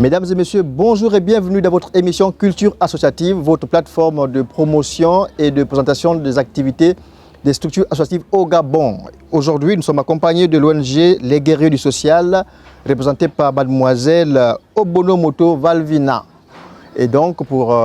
Mesdames et messieurs, bonjour et bienvenue dans votre émission Culture Associative, votre plateforme de promotion et de présentation des activités des structures associatives au Gabon. Aujourd'hui, nous sommes accompagnés de l'ONG Les Guerriers du Social, représentée par mademoiselle Obonomoto Valvina. Et donc, pour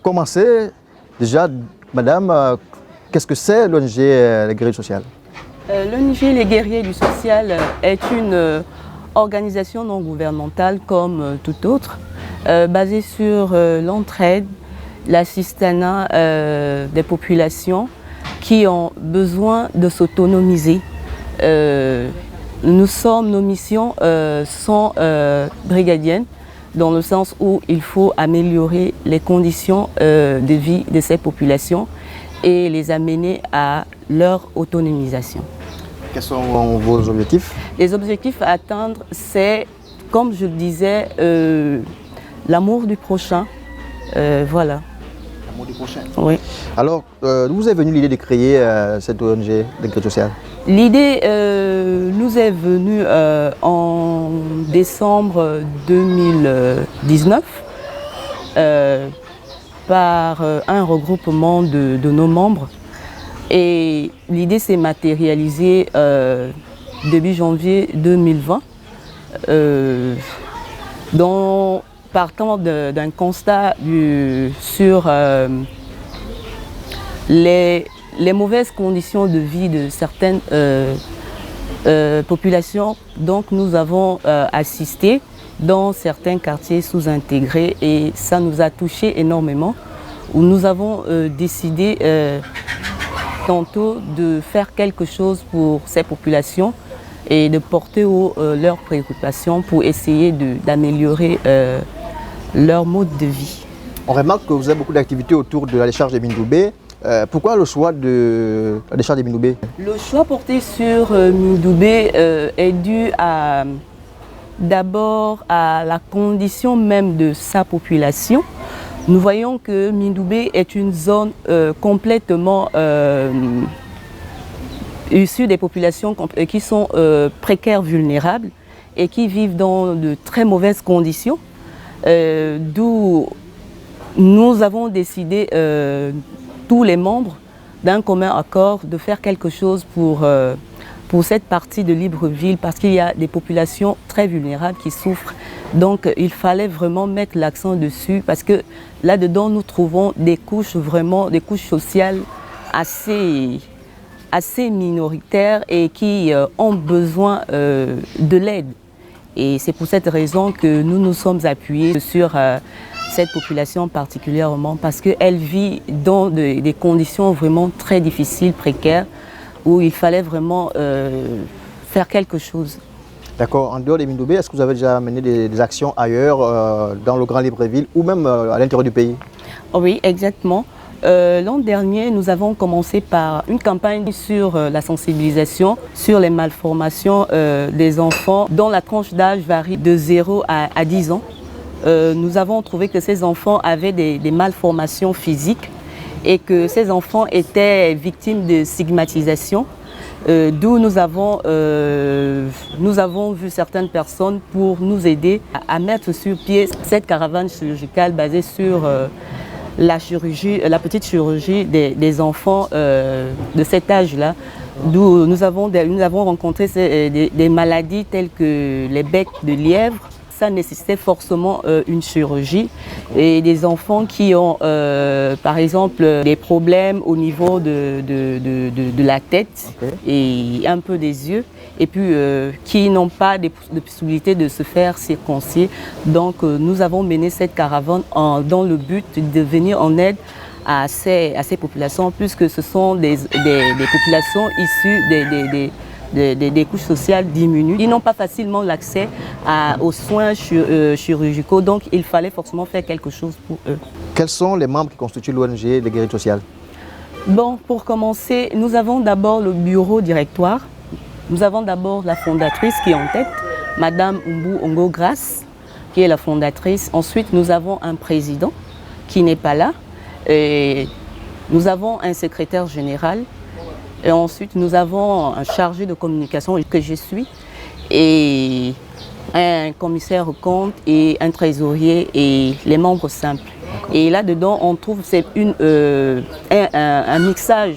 commencer, déjà, madame, qu'est-ce que c'est l'ONG Les Guerriers du Social? L'ONG Les Guerriers du Social est une organisation non gouvernementale comme toute autre, basée sur l'entraide, l'assistanat des populations qui ont besoin de s'autonomiser. Nos missions sont brigadiennes, dans le sens où il faut améliorer les conditions de vie de ces populations et les amener à leur autonomisation. Quels sont vos objectifs? Les objectifs à atteindre, c'est, comme je le disais, l'amour du prochain. Voilà. L'amour du prochain? Oui. Alors, d'où vous est venue l'idée de créer cette ONG des Guerriers sociaux? L'idée nous est venue en décembre 2019 par un regroupement de nos membres. Et l'idée s'est matérialisée début janvier 2020, partant d'un constat sur les mauvaises conditions de vie de certaines populations. Donc nous avons assisté dans certains quartiers sous-intégrés et ça nous a touché énormément, où nous avons décidé tantôt de faire quelque chose pour ces populations et de porter haut leurs préoccupations pour essayer d'améliorer leur mode de vie. On remarque que vous avez beaucoup d'activités autour de la décharge de Mindoubé. Pourquoi le choix de la décharge de Mindoubé? Le choix porté sur Mindoubé est dû d'abord à la condition même de sa population. Nous voyons que Mindoubé est une zone complètement issue des populations qui sont précaires, vulnérables et qui vivent dans de très mauvaises conditions. D'où nous avons décidé, tous les membres, d'un commun accord, de faire quelque chose pour cette partie de Libreville, parce qu'il y a des populations très vulnérables qui souffrent. Donc il fallait vraiment mettre l'accent dessus, parce que là-dedans nous trouvons des couches sociales assez minoritaires et qui ont besoin de l'aide. Et c'est pour cette raison que nous nous sommes appuyés sur cette population particulièrement, parce qu'elle vit dans des conditions vraiment très difficiles, précaires, où il fallait vraiment faire quelque chose. D'accord. En dehors des Mindoubé, est-ce que vous avez déjà mené des actions ailleurs, dans le Grand Libreville ou même à l'intérieur du pays? Oui, exactement. L'an dernier, nous avons commencé par une campagne sur la sensibilisation, sur les malformations des enfants, dont la tranche d'âge varie de 0 à 10 ans. Nous avons trouvé que ces enfants avaient des malformations physiques et que ces enfants étaient victimes de stigmatisation. D'où nous avons vu certaines personnes pour nous aider à mettre sur pied cette caravane chirurgicale basée sur la petite chirurgie des enfants de cet âge-là. D'où nous avons rencontré des maladies telles que les becs de lièvre. Ça nécessitait forcément une chirurgie, et des enfants qui ont par exemple des problèmes au niveau de la tête, okay, et un peu des yeux, et puis qui n'ont pas de possibilité de se faire circoncire. Donc nous avons mené cette caravane dans le but de venir en aide à ces populations, puisque ce sont des populations issues des couches sociales diminuées. Ils n'ont pas facilement l'accès aux soins chirurgicaux, donc il fallait forcément faire quelque chose pour eux. Quels sont les membres qui constituent l'ONG Les Guerriers sociaux? Bon, pour commencer, nous avons d'abord le bureau directoire. Nous avons d'abord la fondatrice qui est en tête, Madame Umbu Ongo Grace, qui est la fondatrice. Ensuite, nous avons un président qui n'est pas là. Et nous avons un secrétaire général. Et ensuite, nous avons un chargé de communication que je suis. et un commissaire aux comptes et un trésorier et les membres simples. Et là-dedans, on trouve un mixage.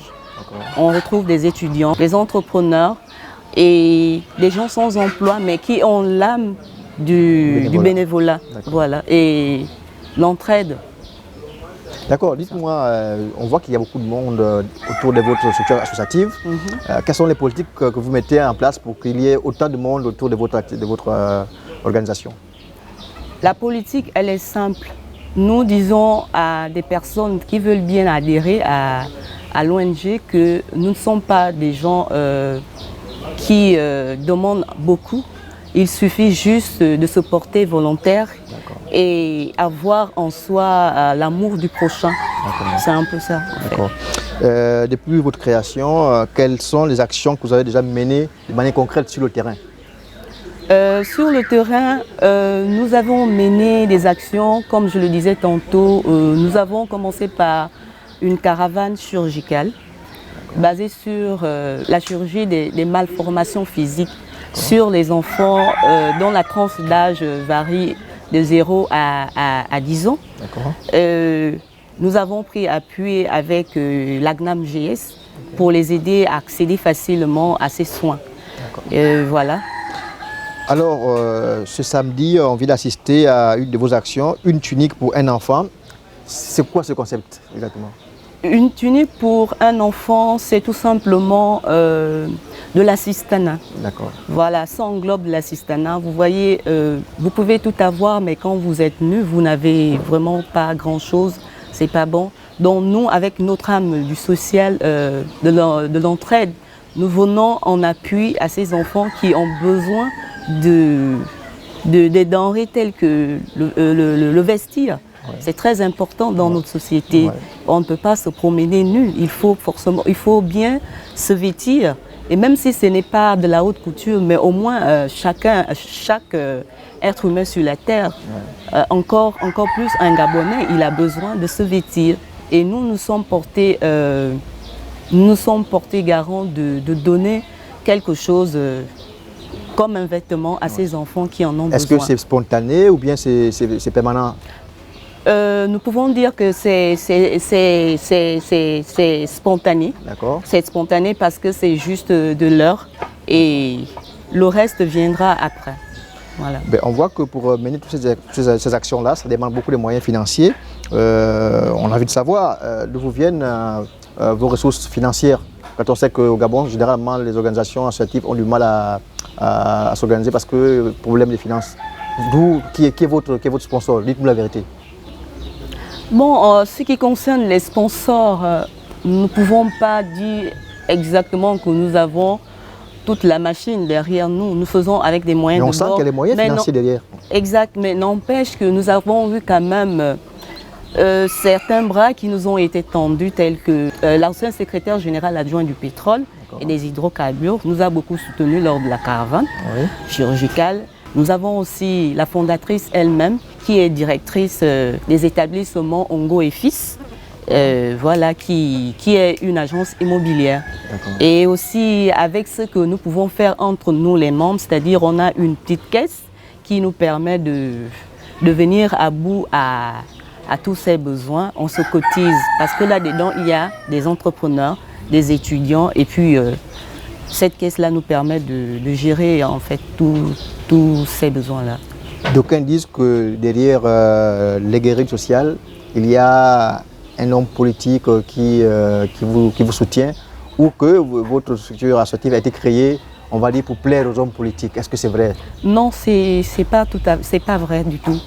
On retrouve des étudiants, des entrepreneurs et des gens sans emploi, mais qui ont l'âme du bénévolat. Voilà, et l'entraide. D'accord, dites-moi, on voit qu'il y a beaucoup de monde autour de votre structure associative. Quelles sont les politiques que vous mettez en place pour qu'il y ait autant de monde autour de votre organisation? La politique, elle est simple. Nous disons à des personnes qui veulent bien adhérer à l'ONG que nous ne sommes pas des gens qui demandent beaucoup. Il suffit juste de se porter volontaire et avoir en soi l'amour du prochain. C'est un peu ça. En fait. Depuis votre création, quelles sont les actions que vous avez déjà menées de manière concrète sur le terrain? Sur le terrain, nous avons mené des actions, comme je le disais tantôt. Nous avons commencé par une caravane chirurgicale basée sur la chirurgie des malformations physiques sur les enfants dont la tranche d'âge varie de 0 à 10 ans. Nous avons pris appui avec l'AGNAM GS pour les aider à accéder facilement à ces soins. Voilà. Alors, ce samedi, on vient d'assister à une de vos actions, une tunique pour un enfant. C'est quoi ce concept exactement? Une tunique pour un enfant, c'est tout simplement de l'assistanat. D'accord. Voilà, ça englobe l'assistanat. Vous voyez, vous pouvez tout avoir, mais quand vous êtes nu, vous n'avez vraiment pas grand-chose. C'est pas bon. Donc nous, avec notre âme du social, de l'entraide, nous venons en appui à ces enfants qui ont besoin des denrées telles que le vestir. C'est très important dans notre société. On ne peut pas se promener nu. Il faut bien se vêtir. Et même si ce n'est pas de la haute couture, mais au moins chaque être humain sur la terre, encore plus un Gabonais, il a besoin de se vêtir. Et nous sommes portés garants de donner quelque chose comme un vêtement à ces enfants qui en ont besoin. Est-ce que c'est spontané ou bien c'est permanent? Nous pouvons dire que c'est spontané. D'accord. C'est spontané parce que c'est juste de l'heure et le reste viendra après. Voilà. On voit que pour mener toutes ces actions-là, ça demande beaucoup de moyens financiers. On a envie de savoir d'où vous viennent vos ressources financières. Quand on sait qu'au Gabon, généralement, les organisations associatives ont du mal à s'organiser parce que problème de finances. Qui est votre sponsor? Dites-nous la vérité. Bon, ce qui concerne les sponsors, nous ne pouvons pas dire exactement que nous avons toute la machine derrière nous. Nous faisons avec des moyens de bord. Mais on sent qu'il y a des moyens financiers derrière. Exact, mais n'empêche que nous avons vu quand même certains bras qui nous ont été tendus, tels que l'ancien secrétaire général adjoint du pétrole et des hydrocarbures nous a beaucoup soutenu lors de la caravane chirurgicale. Nous avons aussi la fondatrice elle-même qui est directrice des établissements Ongo et Fils, voilà, qui est une agence immobilière. Et aussi avec ce que nous pouvons faire entre nous les membres, c'est-à-dire on a une petite caisse qui nous permet de venir à bout à tous ces besoins. On se cotise parce que là-dedans il y a des entrepreneurs, des étudiants et puis cette caisse-là nous permet de gérer en fait tous ces besoins-là. D'aucuns disent que derrière les guérilleries sociales, il y a un homme politique qui vous soutient ou que votre structure associative a été créée, on va dire, pour plaire aux hommes politiques. Est-ce que c'est vrai? Non, c'est pas vrai du tout.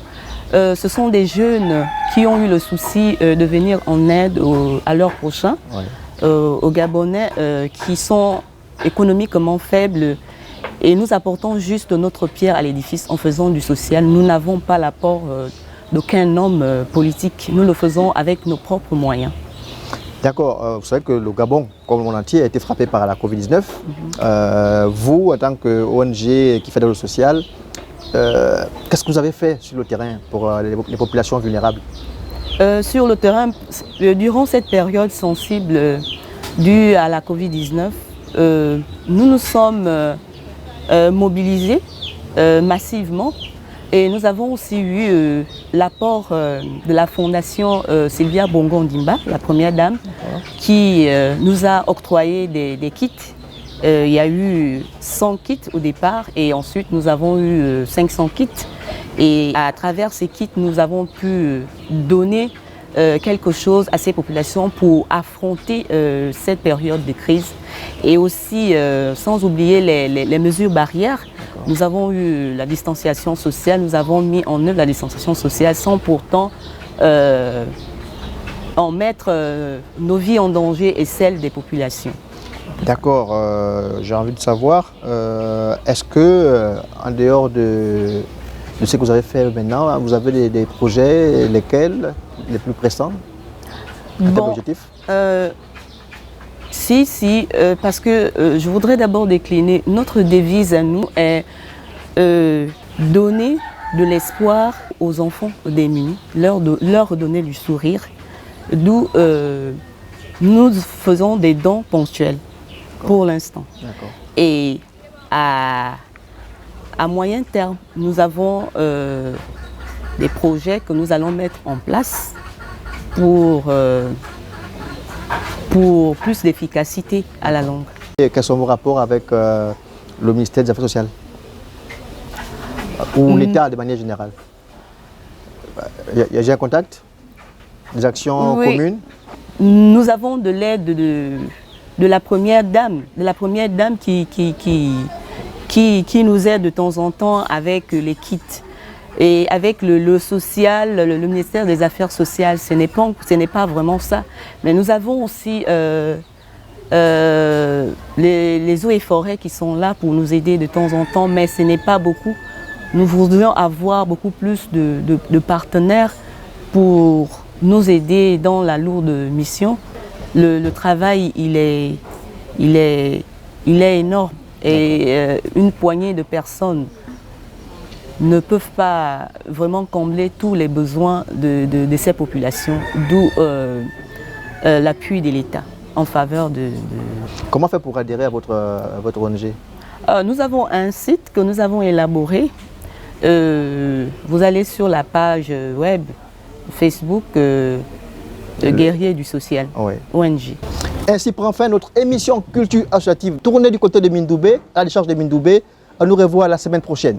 Ce sont des jeunes qui ont eu le souci de venir en aide à leurs prochains, aux Gabonais qui sont économiquement faibles. Et nous apportons juste notre pierre à l'édifice en faisant du social. Nous n'avons pas l'apport d'aucun homme politique. Nous le faisons avec nos propres moyens. D'accord. Vous savez que le Gabon, comme le monde entier, a été frappé par la Covid-19. Vous, en tant qu'ONG qui fait de le social, qu'est-ce que vous avez fait sur le terrain pour les populations vulnérables? Sur le terrain, durant cette période sensible due à la Covid-19, nous nous sommes mobilisé massivement. Et nous avons aussi eu l'apport de la fondation Sylvia Bongo-Ndimba, la première dame, qui nous a octroyé des kits. Il y a eu 100 kits au départ et ensuite nous avons eu 500 kits. Et à travers ces kits, nous avons pu donner quelque chose à ces populations pour affronter cette période de crise. Et aussi, sans oublier les mesures barrières, nous avons eu la distanciation sociale, nous avons mis en œuvre la distanciation sociale sans pourtant en mettre nos vies en danger et celles des populations. D'accord, j'ai envie de savoir, est-ce que, en dehors de ce que vous avez fait maintenant, vous avez des projets, lesquels, les plus pressants, en termes d'objectifs? Si, parce que je voudrais d'abord décliner, notre devise à nous est donner de l'espoir aux enfants démunis, leur donner du sourire, d'où nous faisons des dons ponctuels pour l'instant. Et à moyen terme, nous avons des projets que nous allons mettre en place pour plus d'efficacité à la longue. Et quels sont vos rapports avec le ministère des Affaires sociales ou l'État de manière générale? Il y a un contact? Des actions communes? Nous avons de l'aide de la première dame, qui nous aide de temps en temps avec les kits. Et avec le social, le ministère des Affaires sociales, ce n'est pas vraiment ça. Mais nous avons aussi les eaux et forêts qui sont là pour nous aider de temps en temps, mais ce n'est pas beaucoup. Nous voudrions avoir beaucoup plus de partenaires pour nous aider dans la lourde mission. Le travail, il est énorme et une poignée de personnes ne peuvent pas vraiment combler tous les besoins de ces populations, d'où l'appui de l'État en faveur de... Comment faire pour adhérer à votre ONG? Nous avons un site que nous avons élaboré. Vous allez sur la page web Facebook Guerriers du Social, ONG. Ainsi prend fin notre émission Culture Associative tournée du côté de Mindoubé, à la décharge de Mindoubé. On nous revoit la semaine prochaine.